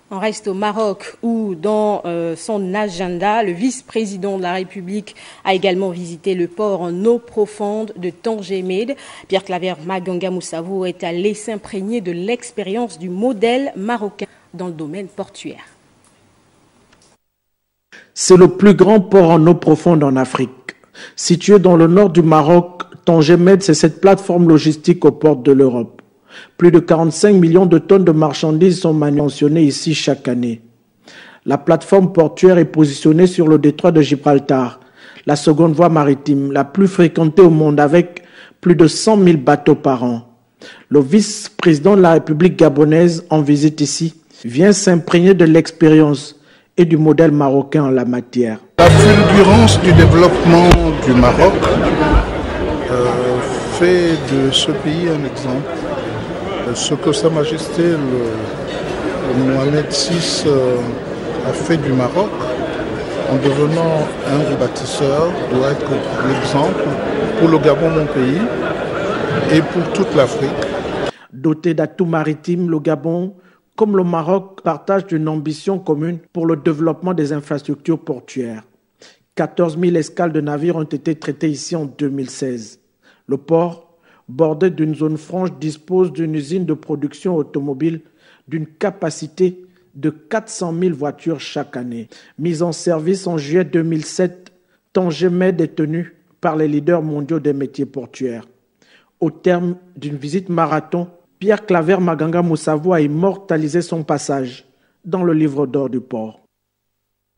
On reste au Maroc où, dans son agenda, le vice-président de la République a également visité le port en eau profonde de Tanger Med. Pierre Claver Maganga Moussavou est allé s'imprégner de l'expérience du modèle marocain dans le domaine portuaire. C'est le plus grand port en eau profonde en Afrique. Situé dans le nord du Maroc, Tanger Med, c'est cette plateforme logistique aux portes de l'Europe. Plus de 45 millions de tonnes de marchandises sont manutentionnées ici chaque année. La plateforme portuaire est positionnée sur le détroit de Gibraltar, la seconde voie maritime, la plus fréquentée au monde avec plus de 100 000 bateaux par an. Le vice-président de la République gabonaise en visite ici vient s'imprégner de l'expérience et du modèle marocain en la matière. La fulgurance du développement du Maroc fait de ce pays un exemple. Ce que Sa Majesté le Mohamed VI a fait du Maroc en devenant un des bâtisseurs doit être l'exemple pour le Gabon, mon pays, et pour toute l'Afrique. Doté d'atouts maritimes, le Gabon, comme le Maroc, partage une ambition commune pour le développement des infrastructures portuaires. 14 000 escales de navires ont été traitées ici en 2016. Le port, bordé d'une zone franche, dispose d'une usine de production automobile d'une capacité de 400 000 voitures chaque année. Mise en service en juillet 2007, Tanger Med est tenu par les leaders mondiaux des métiers portuaires. Au terme d'une visite marathon, Pierre Claver Maganga Moussavou a immortalisé son passage dans le livre d'or du port.